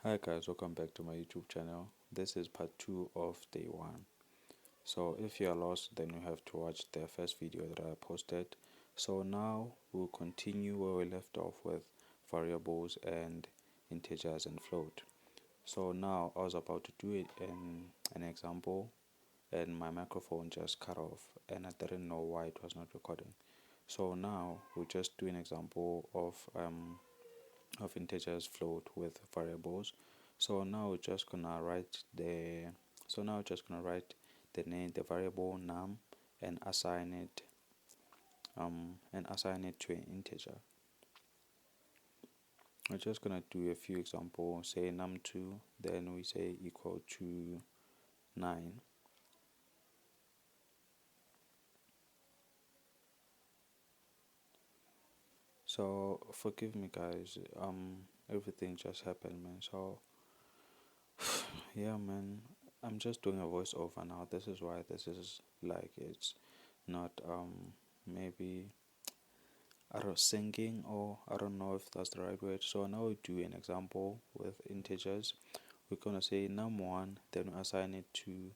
Hi guys, welcome back to my YouTube channel. This is part 2 of day 1. So if you are lost, then you have to watch the first video that I posted. So now we'll continue where we left off with variables and integers and float. So now I was about to do it in an example and my microphone just cut off and I didn't know why it was not recording. So now we'll just do an example of integers float with variables. So now we're just gonna write the name, the variable num, and assign it to an integer. We're just gonna do a few examples. Say num2, then we say equal to 9. So forgive me guys, everything just happened, man. So yeah, man, I'm just doing a voiceover now. This is why this is like it's not maybe I don't singing, or I don't know if that's the right word. So now we do an example with integers. We're gonna say num1, then we assign it to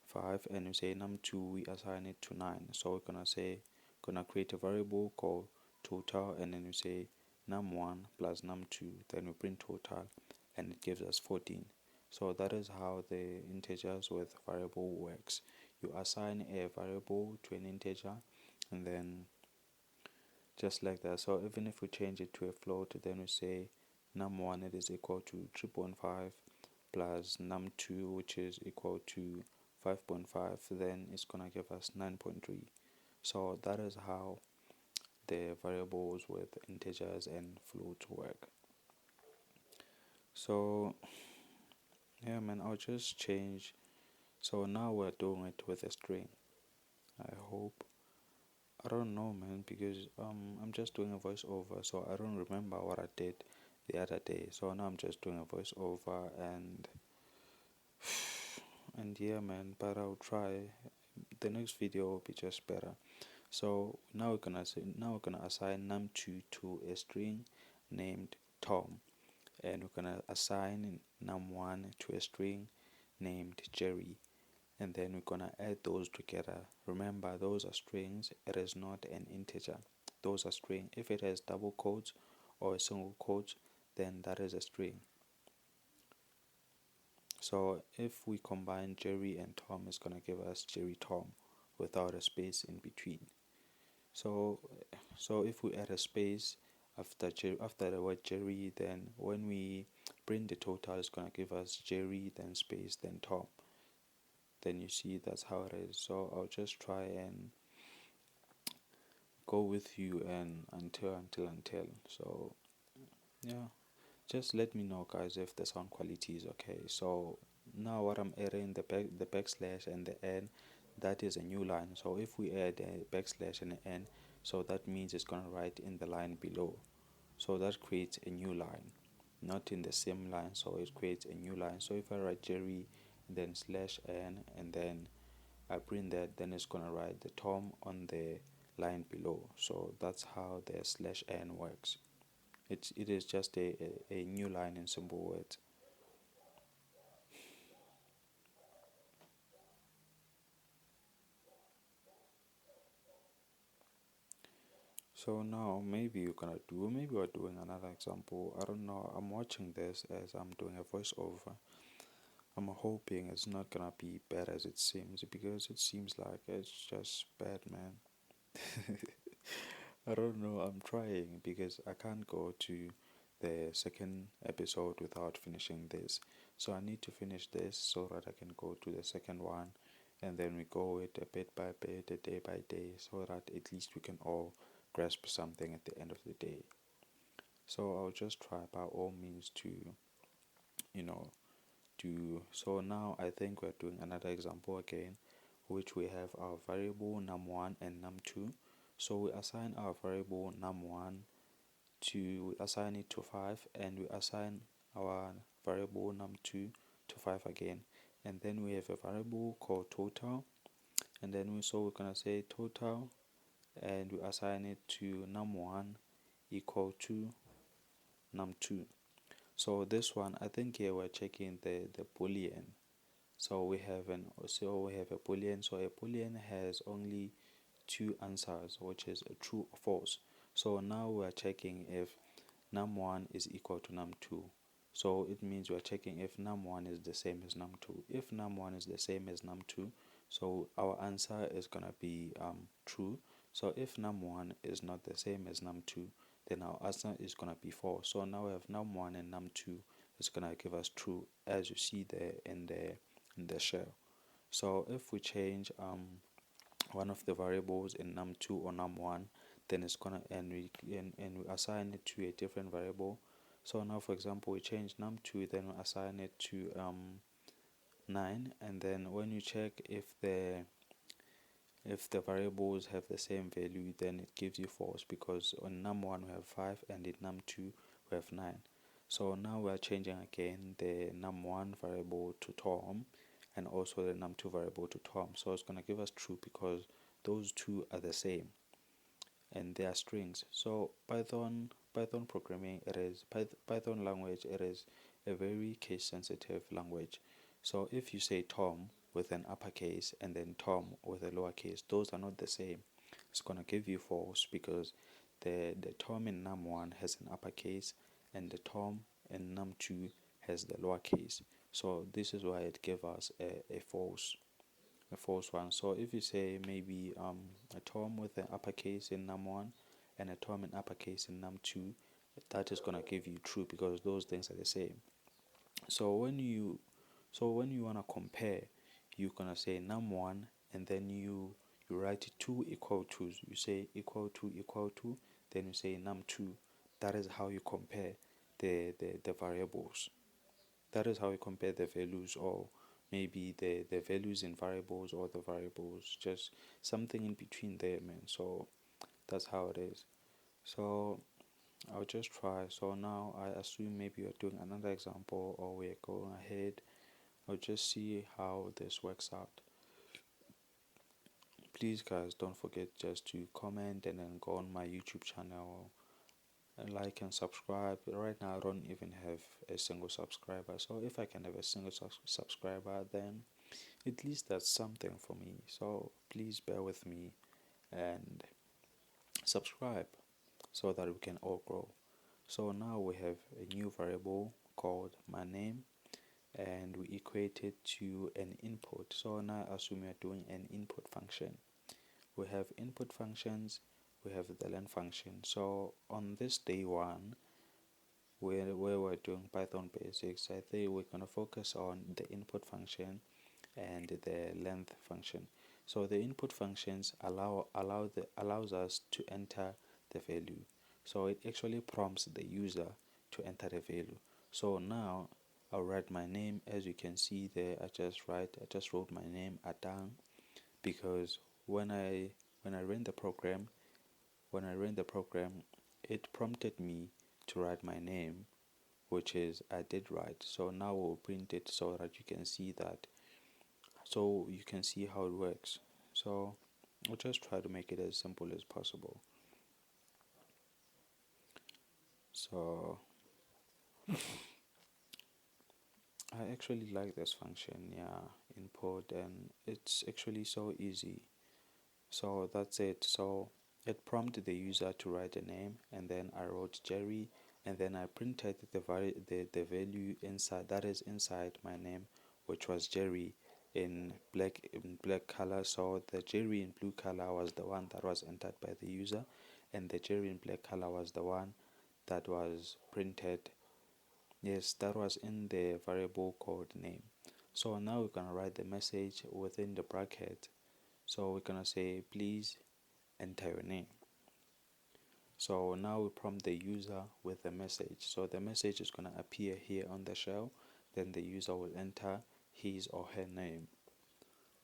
5, and we say num2, we assign it to 9. So we're gonna create a variable called total, and then we say num1 plus num2, then we print total, and it gives us 14. So that is how the integers with variable works. You assign a variable to an integer, and then just like that. So even if we change it to a float, then we say num1 it is equal to 3.5 plus num2 which is equal to 5.5, then it's gonna give us 9.3. So that is how the variables with integers and floats work. So yeah, man, I'll just change. So now we're doing it with a string. I hope, I don't know, man, because I'm just doing a voiceover, so I don't remember what I did the other day. So now I'm just doing a voiceover, and yeah, man, but I'll try. The next video will be just better. So now we're gonna assign num2 to a string named Tom, and we're gonna assign num1 to a string named Jerry, and then we're gonna add those together. Remember, those are strings, it is not an integer. Those are string. If it has double quotes or a single quote, then that is a string. So if we combine Jerry and Tom, it's gonna give us Jerry Tom without a space in between. So if we add a space after the word Jerry, then when we print the total, it's gonna give us Jerry, then space, then Tom. Then you see that's how it is. So I'll just try and go with you and until. So yeah, just let me know guys if the sound quality is okay. So now what I'm adding, the backslash and the n, that is a new line. So if we add a backslash and an n, so that means it's gonna write in the line below. So that creates a new line, not in the same line, so it creates a new line. So if I write Jerry, then slash n, and then I print that, then it's gonna write the Tom on the line below. So that's how the slash n works. It is just a new line in simple words. So now maybe we're doing another example. I don't know. I'm watching this as I'm doing a voiceover. I'm hoping it's not gonna be bad as it seems, because it seems like it's just bad, man. I don't know. I'm trying because I can't go to the second episode without finishing this. So I need to finish this so that I can go to the second one, and then we go it a bit by bit, a day by day, so that at least we can all grasp something at the end of the day. So I'll just try by all means to, you know, do. So now I think we're doing another example again, which we have our variable num1 and num2. So we assign our variable num1 we assign it to 5, and we assign our variable num2 to 5 again, and then we have a variable called total, and then we're gonna say total, and we assign it to num1 equal to num2. So this one, I think here we're checking the boolean. So we have a boolean. So a boolean has only two answers, which is a true or false. So now we're checking if num1 is equal to num2. So it means we're checking if num1 is the same as num2. If num1 is the same as num2, so our answer is gonna be true. So if num1 is not the same as num2, then our answer is gonna be false. So now we have num1 and num2 is gonna give us true, as you see there in the shell. So if we change one of the variables in num2 or num1, then it's gonna and we assign it to a different variable. So now for example we change num2, then we assign it to 9, and then when you check if the variables have the same value, then it gives you false, because on num1 we have 5 and in num2 we have 9. So now we are changing again the num1 variable to Tom and also the num2 variable to Tom. So it's going to give us true because those two are the same and they are strings. So Python programming, Python language, it is a very case sensitive language. So if you say Tom with an uppercase and then Tom with a lowercase, those are not the same. It's gonna give you false because the Tom in num1 has an uppercase and the Tom in num2 has the lowercase. So this is why it gave us a false one. So if you say maybe a Tom with an uppercase in num1 and a Tom in uppercase in num2, that is gonna give you true because those things are the same. So when you wanna compare, you're gonna say num1 and then you write two equal to's. You say equal to, then you say num2. That is how you compare the variables. That is how you compare the values, or maybe the values in variables or the variables, just something in between there, man. So that's how it is. So I'll just try. So now I assume maybe you're doing another example or we're going ahead. I'll just see how this works out. Please guys, don't forget just to comment and then go on my YouTube channel and like and subscribe. Right now I don't even have a single subscriber, so if I can have a single subscriber, then at least that's something for me. So please bear with me and subscribe so that we can all grow. So now we have a new variable called my name and we equate it to an input. So now assume we are doing an input function. We have input functions, we have the len function. So on this day one, where we're doing Python basics, I think we're gonna focus on the input function and the length function. So the input functions allows us to enter the value. So it actually prompts the user to enter the value. So now I'll write my name. As you can see there, I just wrote my name down because when I ran the program it prompted me to write my name, which is I did write. So now we'll print it so that you can see that, so you can see how it works. So I'll just try to make it as simple as possible. So I actually like this function, yeah, input, and it's actually so easy. So that's it. So it prompted the user to write a name, and then I wrote Jerry, and then I printed the value inside, that is inside my name, which was Jerry in black color. So the Jerry in blue color was the one that was entered by the user, and the Jerry in black color was the one that was printed. Yes, that was in the variable called name. So now we're gonna write the message within the bracket. So we're gonna say please enter your name. So now we prompt the user with the message. So the message is gonna appear here on the shell. Then the user will enter his or her name.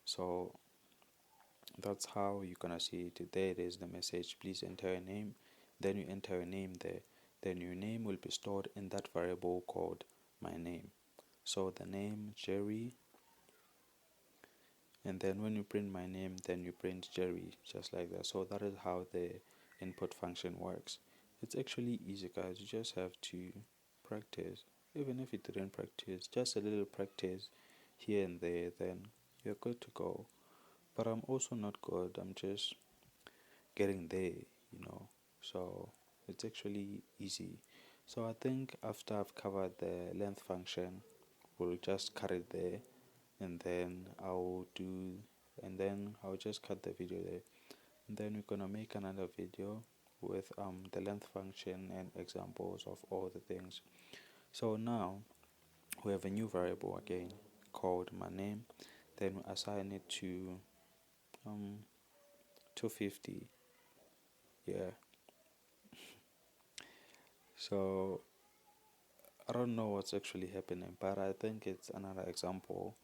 So that's how you're gonna see it. There it is, the message. Please enter your name. Then you enter your name there. Then your name will be stored in that variable called my name. So the name Jerry, and then when you print my name, then you print Jerry, just like that. So that is how the input function works. It's actually easy, guys. You just have to practice. Even if you didn't practice, just a little practice here and there, then you're good to go. But I'm also not good, I'm just getting there, you know. So it's actually easy. So I think after I've covered the length function, we'll just cut it there, and then I'll just cut the video there. And then we're gonna make another video with the length function and examples of all the things. So now we have a new variable again called my name. Then we assign it to um 250. Yeah. So I don't know what's actually happening, but I think it's another example.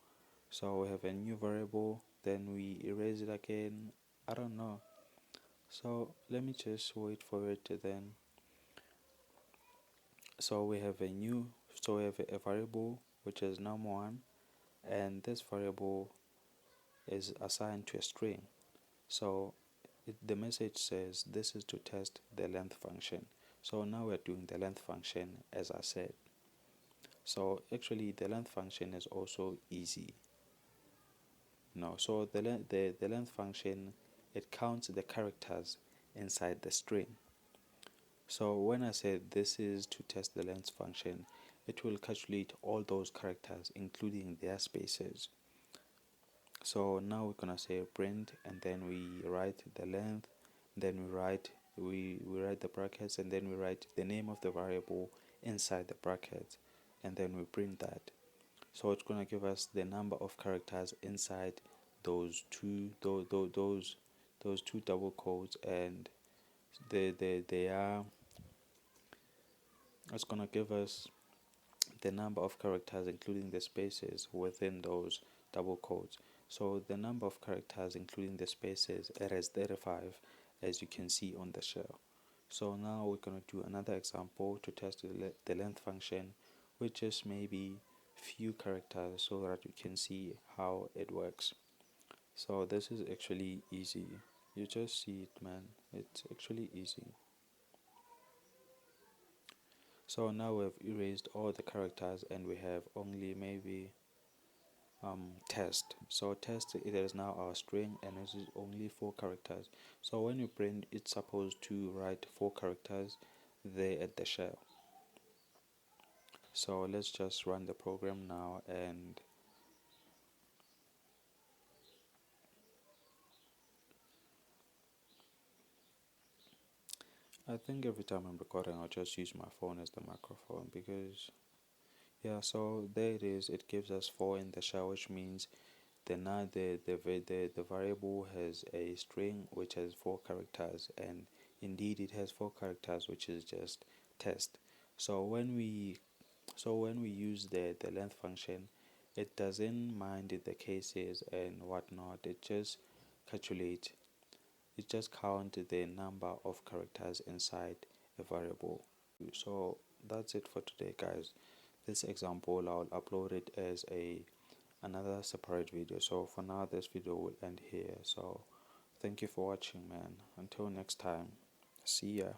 So we have a new variable, then we erase it again. I don't know. So let me just wait for it to then. So we have a variable which is num1, and this variable is assigned to a string. So the message says this is to test the length function. So now we're doing the length function as I said. So actually the length function is also easy. No, so the length function, it counts the characters inside the string. So when I said this is to test the length function, it will calculate all those characters including their spaces. So now we're gonna say print, and then we write the length, then we write the brackets, and then we write the name of the variable inside the bracket, and then we print that. So it's gonna give us the number of characters inside those two double quotes, and they are it's gonna give us the number of characters including the spaces within those double quotes. So the number of characters including the spaces, it is 35, as you can see on the shell. So now we're going to do another example to test the length function, which is maybe few characters, so that you can see how it works. So this is actually easy. You just see it, man. It's actually easy. So now we've erased all the characters and we have only maybe test. So test, it is now our string and it is only 4 characters. So when you print, it's supposed to write 4 characters there at the shell. So let's just run the program now, and I think every time I'm recording I'll just use my phone as the microphone, because yeah, so there it is. It gives us 4 in the shell, which means the variable has a string which has 4 characters, and indeed it has 4 characters, which is just test. So when we use the length function, it doesn't mind the cases and whatnot. Calculate it just count the number of characters inside a variable. So that's it for today, guys. This example, I'll upload it as another separate video. So for now, this video will end here. So thank you for watching, man. Until next time, see ya.